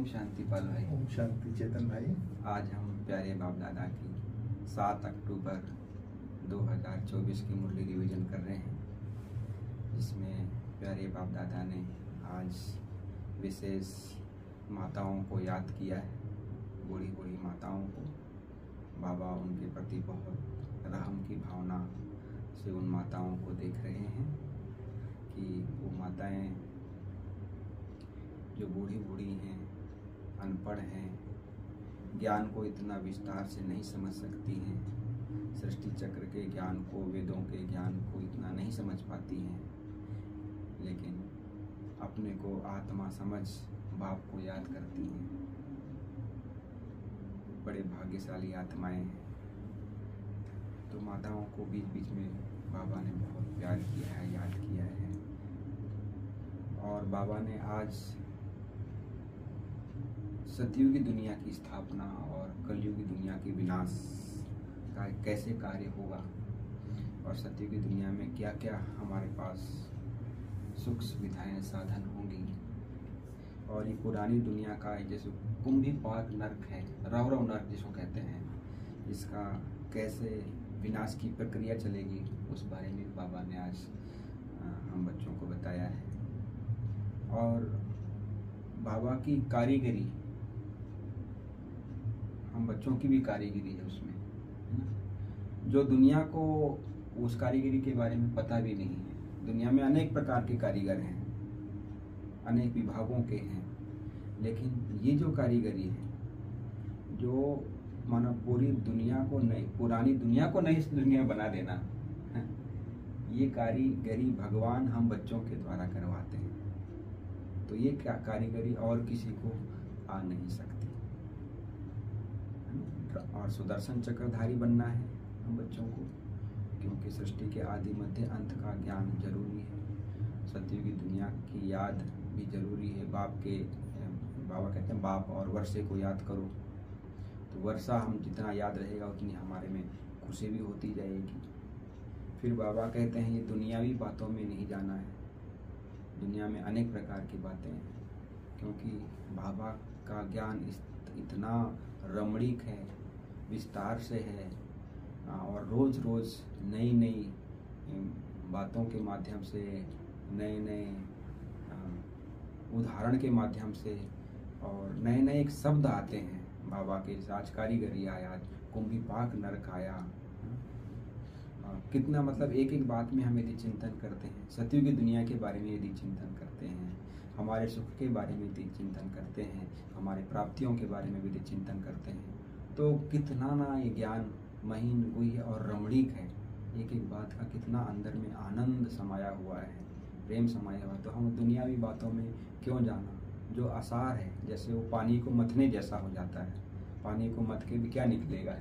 शांति पाल भाई। ओम शांति चेतन भाई। आज हम प्यारे बाप दादा की 7 अक्टूबर 2024 की मुरली रिवीजन कर रहे हैं, जिसमें प्यारे बाप दादा ने आज विशेष माताओं को याद किया है, बूढ़ी बूढ़ी माताओं को। बाबा उनके प्रति बहुत रहम की भावना से उन माताओं को देख रहे हैं कि वो माताएं जो बूढ़ी बूढ़ी हैं, अनपढ़ हैं, ज्ञान को इतना विस्तार से नहीं समझ सकती हैं, सृष्टि चक्र के ज्ञान को, वेदों के ज्ञान को इतना नहीं समझ पाती हैं, लेकिन अपने को आत्मा समझ बाप को याद करती हैं। बड़े भाग्यशाली आत्माएं हैं। तो माताओं को बीच बीच में बाबा ने बहुत प्यार किया है, याद किया है। और बाबा ने आज सतयुगी दुनिया की स्थापना और कलयुगी दुनिया के विनाश का कैसे कार्य होगा और सतयुगी दुनिया में क्या क्या हमारे पास सुख सुविधाएं साधन होंगी, और ये पुरानी दुनिया का जैसे कुंभी पाक नर्क है, रौरव नर्क जिसको कहते हैं, इसका कैसे विनाश की प्रक्रिया चलेगी, उस बारे में बाबा ने आज हम बच्चों को बताया है। और बाबा की कारीगरी, हम बच्चों की भी कारीगरी है उसमें, है ना, जो दुनिया को उस कारीगरी के बारे में पता भी नहीं है। दुनिया में अनेक प्रकार के कारीगर हैं, अनेक विभागों के हैं, लेकिन ये जो कारीगरी है, जो मानो पूरी दुनिया को नई, पुरानी दुनिया को नई दुनिया बना देना है, ये कारीगरी भगवान हम बच्चों के द्वारा करवाते हैं। तो ये क्या कारीगरी और किसी को आ नहीं सकती। और सुदर्शन चक्रधारी बनना है हम बच्चों को, क्योंकि सृष्टि के आदि मध्य अंत का ज्ञान जरूरी है। सतयुगी दुनिया की याद भी जरूरी है। बाबा कहते हैं बाप और वर्षे को याद करो, तो वर्षा हम जितना याद रहेगा उतनी हमारे में खुशी भी होती जाएगी। फिर बाबा कहते हैं ये दुनियावी बातों में नहीं जाना है, दुनिया में अनेक प्रकार की बातें हैं, क्योंकि बाबा का ज्ञान इतना रमणीक है, विस्तार से है, और रोज़ रोज़ नई नई बातों के माध्यम से, नए नए उदाहरण के माध्यम से, और नए नए एक शब्द आते हैं बाबा के। आज कारीगरी आया, आज कुंभी पाक नरक आया, कितना मतलब एक एक बात में हम यदि चिंतन करते हैं, सतयुगी दुनिया के बारे में यदि चिंतन करते हैं, हमारे सुख के बारे में यदि चिंतन करते हैं, हमारे प्राप्तियों के बारे में यदि चिंतन करते हैं, तो कितना ना ये ज्ञान महीन गुह्य और रमणीक है। एक एक बात का कितना अंदर में आनंद समाया हुआ है, प्रेम समाया हुआ है। तो हम दुनियावी बातों में क्यों जाना, जो आसार है, जैसे वो पानी को मथने जैसा हो जाता है, पानी को मथ के भी क्या निकलेगा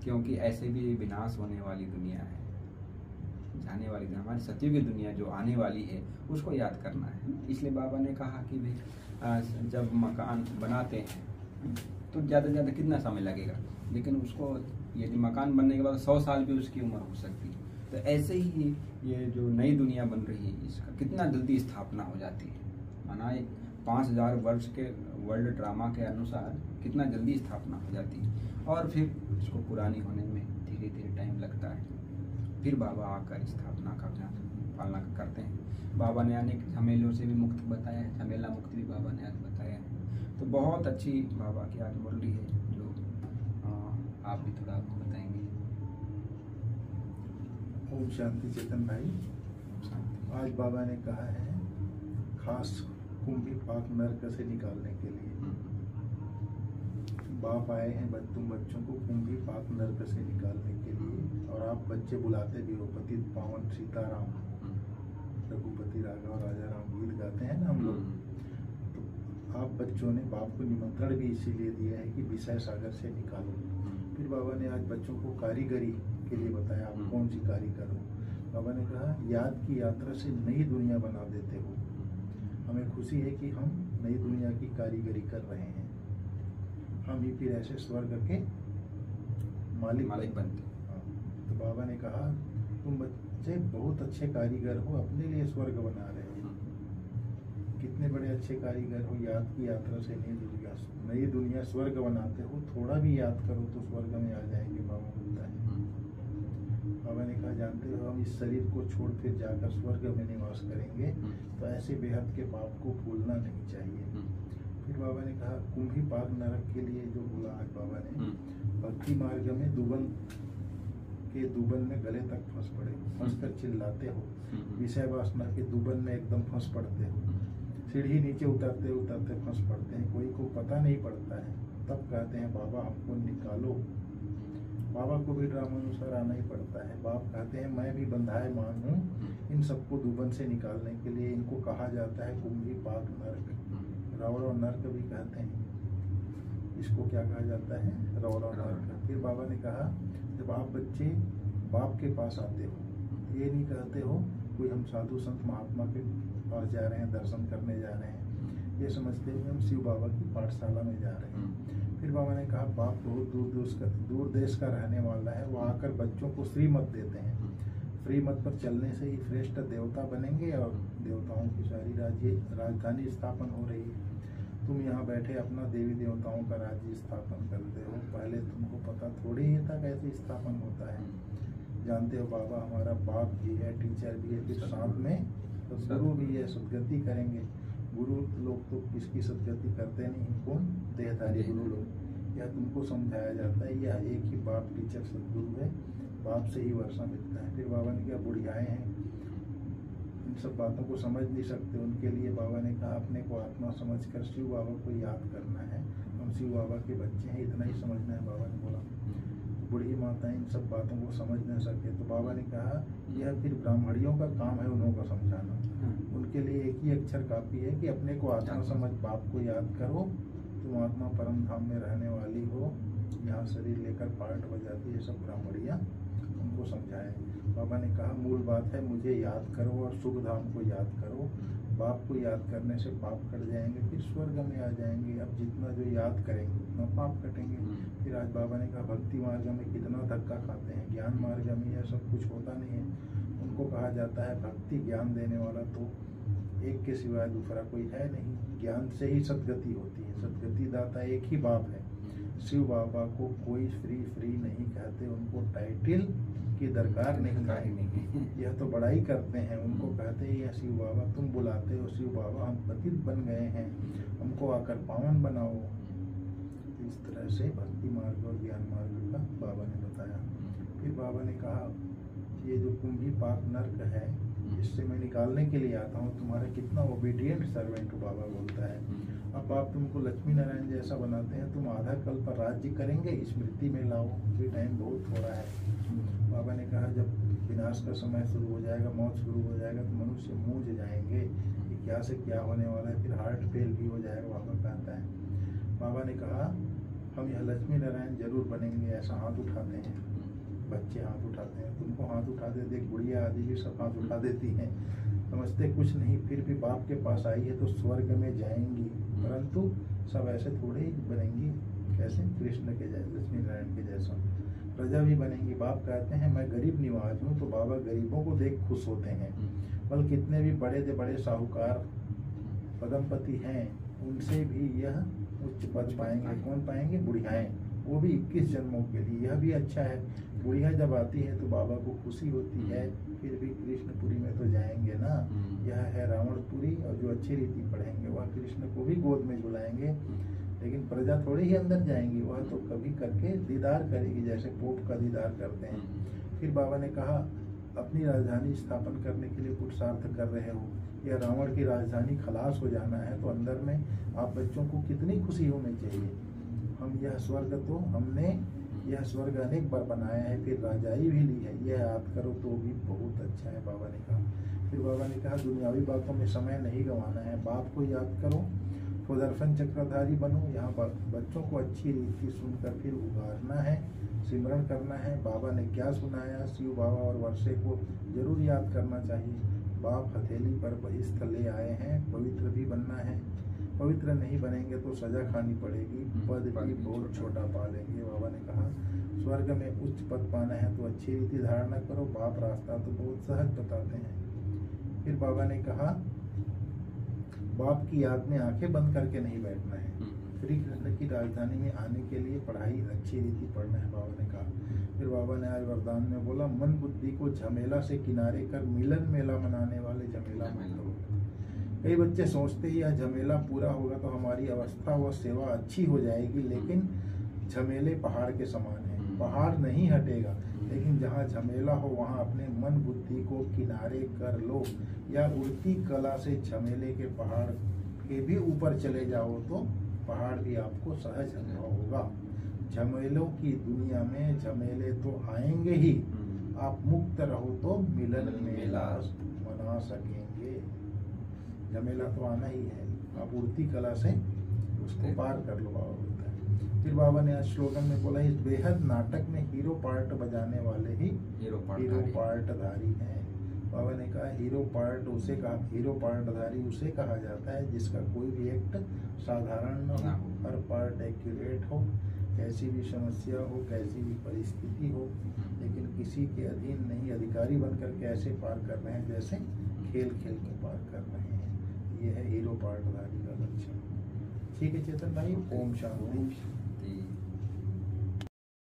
क्योंकि ऐसे भी विनाश होने वाली दुनिया है, जाने वाली दुनिया, हमारी सतयुगी दुनिया जो आने वाली है उसको याद करना है। इसलिए बाबा ने कहा कि भाई जब मकान बनाते हैं तो ज़्यादा से ज़्यादा कितना समय लगेगा, लेकिन उसको यदि मकान बनने के बाद 100 साल भी उसकी उम्र हो सकती है। तो ऐसे ही ये जो नई दुनिया बन रही है, इसका कितना जल्दी स्थापना हो जाती है। माना 5000 वर्ष के वर्ल्ड ड्रामा के अनुसार कितना जल्दी स्थापना हो जाती है, और फिर इसको पुरानी होने में धीरे धीरे टाइम लगता है। फिर बाबा आकर स्थापना का पालना करते हैं। बाबा ने अनेक झमेलों से भी मुक्त बताया है, झमेला मुक्त भी बाबा ने आज बताया है। तो बहुत अच्छी बाबा की आज मुरली है, जो आप भी थोड़ा आपको बताएंगे। ओम शांति चेतन भाई। आज बाबा ने कहा है खास कुंभी पाक नर्क से निकालने के लिए बाप आए हैं तुम बच्चों को कुंभी पाक नर्क से निकालने के लिए। और आप बच्चे बुलाते भी हो, पतित पावन सीताराम, रघुपति राघव राजा राम गीत गाते हैं ना हम लोग। तो आप बच्चों ने बाप को निमंत्रण भी इसीलिए दिया है कि विषय सागर से निकालो। फिर बाबा ने आज बच्चों को कारीगरी के लिए बताया, आप कौन सी कारीगर हो। बाबा ने कहा याद की यात्रा से नई दुनिया बना देते हो। हमें खुशी है कि हम नई दुनिया की कारीगरी कर रहे हैं। हम ही फिर ऐसे स्वर्ग के मालिक बनते। तो बाबा ने कहा तुम बच्चे बहुत अच्छे कारीगर हो, अपने लिए स्वर्ग बना रहे हो। कितने बड़े अच्छे अच्छे कारीगर हो, याद की यात्रा से नई दुनिया स्वर्ग बनाते हो, थोड़ा भी याद करो तो स्वर्ग में आ जाएंगे, बाबा बोलता है। बाबा ने कहा जानते हो हम इस शरीर को छोड़ फिर जाकर स्वर्ग में निवास करेंगे, तो ऐसे बेहद के पाप को भूलना नहीं चाहिए। फिर बाबा ने कहा कुंभी पाक नरक के लिए जो बोला आज बाबा ने, भक्ति मार्ग में दुबन में गले तक फंस पड़े, फंस कर चिल्लाते हो, विषय वासना के दुबन में एकदम फंस पड़ते हो, सीढ़ी नीचे उतरते उतरते फंस पड़ते हैं, कोई को पता नहीं पड़ता है, तब कहते हैं बाबा हमको निकालो। बाबा को भी ड्रामानुसार आना ही पड़ता है। बाप कहते हैं मैं भी बंधायमान हूँ इन सबको दुबन से निकालने के लिए। इनको कहा जाता है कुंभी पाक नरक, रौरव नरक भी कहते हैं इसको। क्या कहा जाता है? रौरव नरक। फिर बाबा ने कहा जब आप बच्चे बाप के पास आते हो, ये नहीं कहते हो कोई हम साधु संत महात्मा के पास जा रहे हैं, दर्शन करने जा रहे हैं, ये समझते हो हम शिव बाबा की पाठशाला में जा रहे हैं। फिर बाबा ने कहा बाप बहुत दूर देश का रहने वाला है, वो आकर बच्चों को श्रीमत देते हैं। श्रीमत पर चलने से ही श्रेष्ठ देवता बनेंगे और देवताओं की सारी राजधानी स्थापन हो रही है। तुम यहाँ बैठे अपना देवी देवताओं का राज्य स्थापन करते हो, पहले तुमको पता थोड़ी ही था कैसे स्थापन होता है। जानते हो बाबा हमारा बाप भी है, टीचर भी है, फिर साथ में तो गुरु भी है, सदगति करेंगे। गुरु लोग तो किसकी सदगति करते नहीं, कौन? देहधारी गुरु लोग। यह तुमको समझाया जाता है, यह एक ही बाप टीचर सदगुरु है, बाप से ही वर्षा मिलता है। फिर बाबा ने क्या बुढ़ियाएँ हैं, इन सब बातों को समझ नहीं सकते, उनके लिए बाबा ने कहा अपने को आत्मा समझकर शिव बाबा को याद करना है, हम शिव बाबा के बच्चे हैं, इतना ही समझना है। बाबा ने बोला बूढ़ी माताएं इन सब बातों को समझ न सके, तो बाबा ने कहा यह फिर ब्राह्मणियों का काम है उन्हों को समझाना। उनके लिए एक ही अक्षर काफी है कि अपने को आत्मा समझ बाप को याद करो, तुम आत्मा परम धाम में रहने वाली हो, यहाँ शरीर लेकर पार्ट बजाती है, सब ब्राह्मणियाँ उनको समझाए। बाबा ने कहा मूल बात है मुझे याद करो और शुभ धाम को याद करो। बाप को याद करने से पाप कट जाएंगे, फिर स्वर्ग में आ जाएंगे। अब जितना जो याद करेंगे उतना पाप कटेंगे। फिर आज बाबा ने कहा भक्ति मार्ग में कितना धक्का खाते हैं, ज्ञान मार्ग में यह सब कुछ होता नहीं है। उनको कहा जाता है भक्ति ज्ञान देने वाला तो एक के सिवाय दूसरा कोई है नहीं, ज्ञान से ही सदगति होती है। सदगति दाता एक ही बाप है। शिव बाबा को कोई फ्री नहीं कहते, उनको टाइटल की दरकार नहीं। यह तो बड़ाई करते हैं, उनको कहते हैं यह शिव बाबा, तुम बुलाते हो शिव बाबा हम पतित बन गए हैं, हमको आकर पावन बनाओ। इस तरह से भक्ति मार्ग और ज्ञान मार्ग का बाबा ने बताया। फिर बाबा ने कहा ये जो कुंभी पाक नर्क है इससे मैं निकालने के लिए आता हूँ, तुम्हारा कितना ओबीडियंट सर्वेंट हो। बाबा बोलता है अब आप तुमको लक्ष्मी नारायण जैसा बनाते हैं, तुम आधा कल्प राज्य करेंगे, स्मृति में लाओ, ये टाइम बहुत थोड़ा है। बाबा ने कहा जब विनाश का समय शुरू हो जाएगा, मौत शुरू हो जाएगा तो मनुष्य मूझ जाएंगे कि क्या से क्या होने वाला है, फिर हार्ट फेल भी हो जाएगा। बाबा कहता है बाबा ने कहा हम यह लक्ष्मी नारायण जरूर बनेंगे। ऐसा हाथ उठाते हैं बच्चे, हाथ उठाते हैं, तुमको हाथ उठाते देख बुढ़िया आदि भी सब हाथ उठा देती हैं, समझते कुछ नहीं, फिर भी बाप के पास आई है तो स्वर्ग में जाएंगी, परंतु सब ऐसे थोड़े ही बनेंगी। कैसे? कृष्ण के जैसे, लक्ष्मी नारायण के जैसा प्रजा भी बनेंगी। बाप कहते हैं मैं गरीब निवाज हूँ, तो बाबा गरीबों को देख खुश होते हैं। बल्कि कितने भी बड़े से बड़े साहूकार पदमपति हैं उनसे भी यह उच्च पद पाएंगे। कौन पाएंगे? बुढ़ियाएं, वो भी 21 जन्मों के लिए। यह भी अच्छा है, बुढ़िया जब आती है तो बाबा को खुशी होती है, फिर भी कृष्णपुरी में तो जाएंगे ना। यह है रावणपुरी, और जो अच्छी रीति पढ़ेंगे वह कृष्ण को भी गोद में झुलाएंगे, लेकिन प्रजा थोड़ी ही अंदर जाएंगी, वह तो कभी करके दीदार करेगी, जैसे पोप का दीदार करते हैं। फिर बाबा ने कहा अपनी राजधानी स्थापन करने के लिए पुरुषार्थ कर रहे हो, या रावण की राजधानी खलास हो जाना है, तो अंदर में आप बच्चों को कितनी खुशी होनी चाहिए। हम यह स्वर्ग तो हमने यह स्वर्ग अनेक बार बनाया है, फिर राजाई भी ली है, यह याद करो तो भी बहुत अच्छा है। बाबा ने कहा। फिर बाबा ने कहा दुनियावी बातों में समय नहीं गंवाना है, बाप को याद करो, स्वदर्शन चक्रधारी बनो। यहाँ बच्चों को अच्छी रीति सुनकर फिर उभारना है, सिमरण करना है। बाबा ने क्या सुनाया, शिव बाबा और वर्षे को जरूर याद करना चाहिए। बाप हथेली पर बहिष्ठ ले आए हैं, पवित्र भी बनना है, पवित्र नहीं बनेंगे तो सजा खानी पड़ेगी, पद भी बहुत छोटा पा लेंगे। बाबा ने कहा स्वर्ग में उच्च पद पाना है तो अच्छी रीति धारणा करो, बाप रास्ता तो बहुत सहज बताते हैं। फिर बाबा ने कहा बाप की याद में आंखें बंद करके नहीं बैठना है। श्री कृष्ण की राजधानी में आने के लिए पढ़ाई अच्छी रीति पढ़ना है, बाबा ने कहा। फिर बाबा ने आज वरदान में बोला, मन बुद्धि को झमेला से किनारे कर मिलन मेला मनाने वाले झमेला मत करो। कई बच्चे सोचते ही यह झमेला पूरा होगा तो हमारी अवस्था व सेवा अच्छी हो जाएगी, लेकिन झमेले पहाड़ के समान है। पहाड़ नहीं हटेगा, लेकिन जहाँ झमेला हो वहाँ अपने मन बुद्धि को किनारे कर लो, या उड़ती कला से झमेले के पहाड़ के भी ऊपर चले जाओ तो पहाड़ भी आपको सहज अनुभव होगा। झमेलों की दुनिया में झमेले तो आएंगे ही, आप मुक्त रहो तो मिलन मेला मना सकेंगे। झमेला तो आना ही है, आप उड़ती कला से उसको पार कर लो, बाबा बोलता है। फिर बाबा ने आज स्लोगन में बोला, इस बेहद नाटक में हीरो पार्ट बजाने वाले ही हीरो पार्टधारी हैं। बाबा ने कहा हीरो पार्टधारी उसे कहा जाता है जिसका कोई भी एक्ट साधारण न हो, हर पार्ट एक्यूरेट हो, कैसी भी समस्या हो, कैसी भी परिस्थिति हो, लेकिन किसी के अधीन नहीं, अधिकारी बनकर कैसे पार कर रहे हैं, जैसे खेल खेल के पार कर रहे हैं। ये है हीरो पार्टधारी का लक्षण। ठीक है चेतन भाई, ओम शांति।